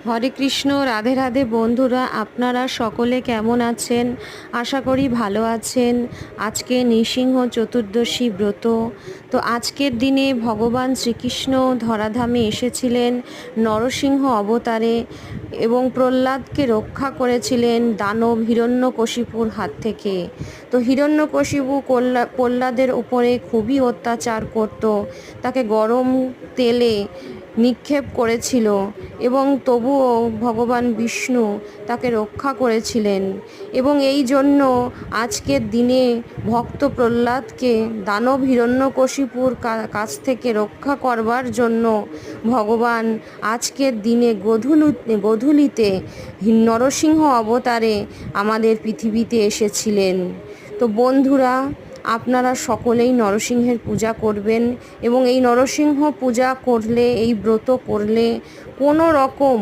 হরে কৃষ্ণ। রাধে রাধে বন্ধুরা, আপনারা সকলে কেমন আছেন? আশা করি ভালো আছেন। আজকে নৃসিংহ চতুর্দশী ব্রত। তো আজকের দিনে ভগবান শ্রীকৃষ্ণ ধরাধামে এসেছিলেন নরসিংহ অবতারে এবং প্রহ্লাদকে রক্ষা করেছিলেন দানব হিরণ্যকশিপুর হাত থেকে। তো হিরণ্যকশিপু প্রহ্লাদের উপরে খুবই অত্যাচার করত, তাকে গরম তেলে নিক্ষেপ করেছিল এবং তবুও ভগবান বিষ্ণু তাকে রক্ষা করেছিলেন। এবং এই জন্য আজকের দিনে ভক্ত প্রহ্লাদকে দানব হিরণ্যকশিপুর কাছ থেকে রক্ষা করবার জন্য ভগবান আজকের দিনে গোধূলিতে নরসিংহ অবতারে আমাদের পৃথিবীতে এসেছিলেন। তো বন্ধুরা, আপনারা সকলেই নরসিংহের পূজা করবেন এবং এই নরসিংহ পূজা করলে, এই ব্রত করলে কোনো রকম